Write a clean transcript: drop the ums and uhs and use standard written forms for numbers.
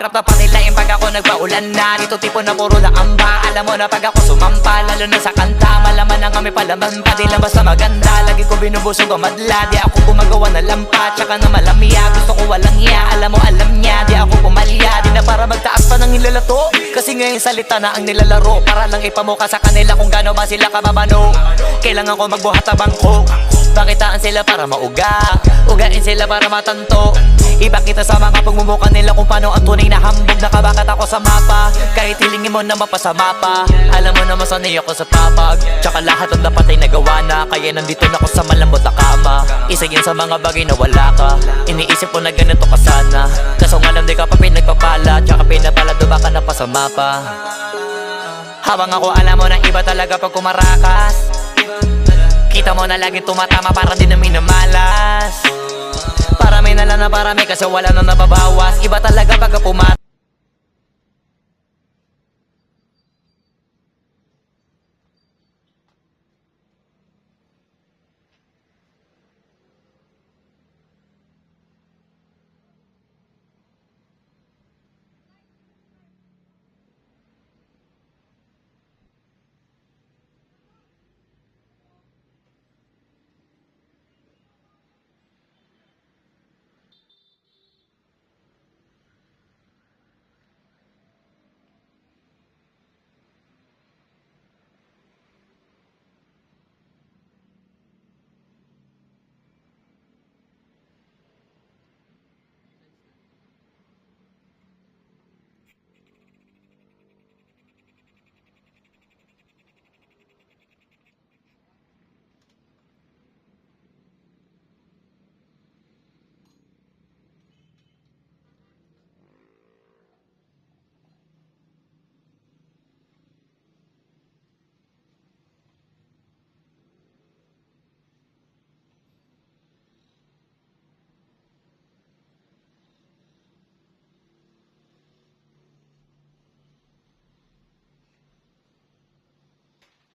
hirap na panilain pag ako nagpaulan na. Dito tipo na puro lakamba. Alam mo na pag ako sumampa, lalo na sa kanta, malaman na kami palaman pa. Di lang basta maganda, lagi ko binubusog ang madla. Di ako gumagawa na lampa, tsaka na malamya. Gusto ko walang hiya, alam mo alam niya. Di ako pumalya, di na para magtaas pa ng hilalato. Kasi ngayon salita na ang nilalaro, para lang ipamuka sa kanila kung gaano ba sila kababano. Kailangan ko magbuhat na bangko, pakitaan sila para mauga, ugain sila para matanto. Ipakita sa mga pagmumuka nila kung paano ang tunay na hambog. Nakabakat ako sa mapa, kahit hilingin mo na mapasama pa. Alam mo na masanay ako sa papag, tsaka lahat ang dapat ay nagawa na. Kaya nandito na ako sa malambot na kama. Isa yan sa mga bagay na wala ka. Iniisip ko na ganito ka sana, kaso nga lang di ka pa pinagpapala, tsaka pinapalado baka napasama pa. Habang ako alam mo na iba talaga pag kumarakas, kita mo na laging tumatama para din na minamalas. Parami na lang na parami kasi wala na nababawas. Iba talaga pagka pumatas.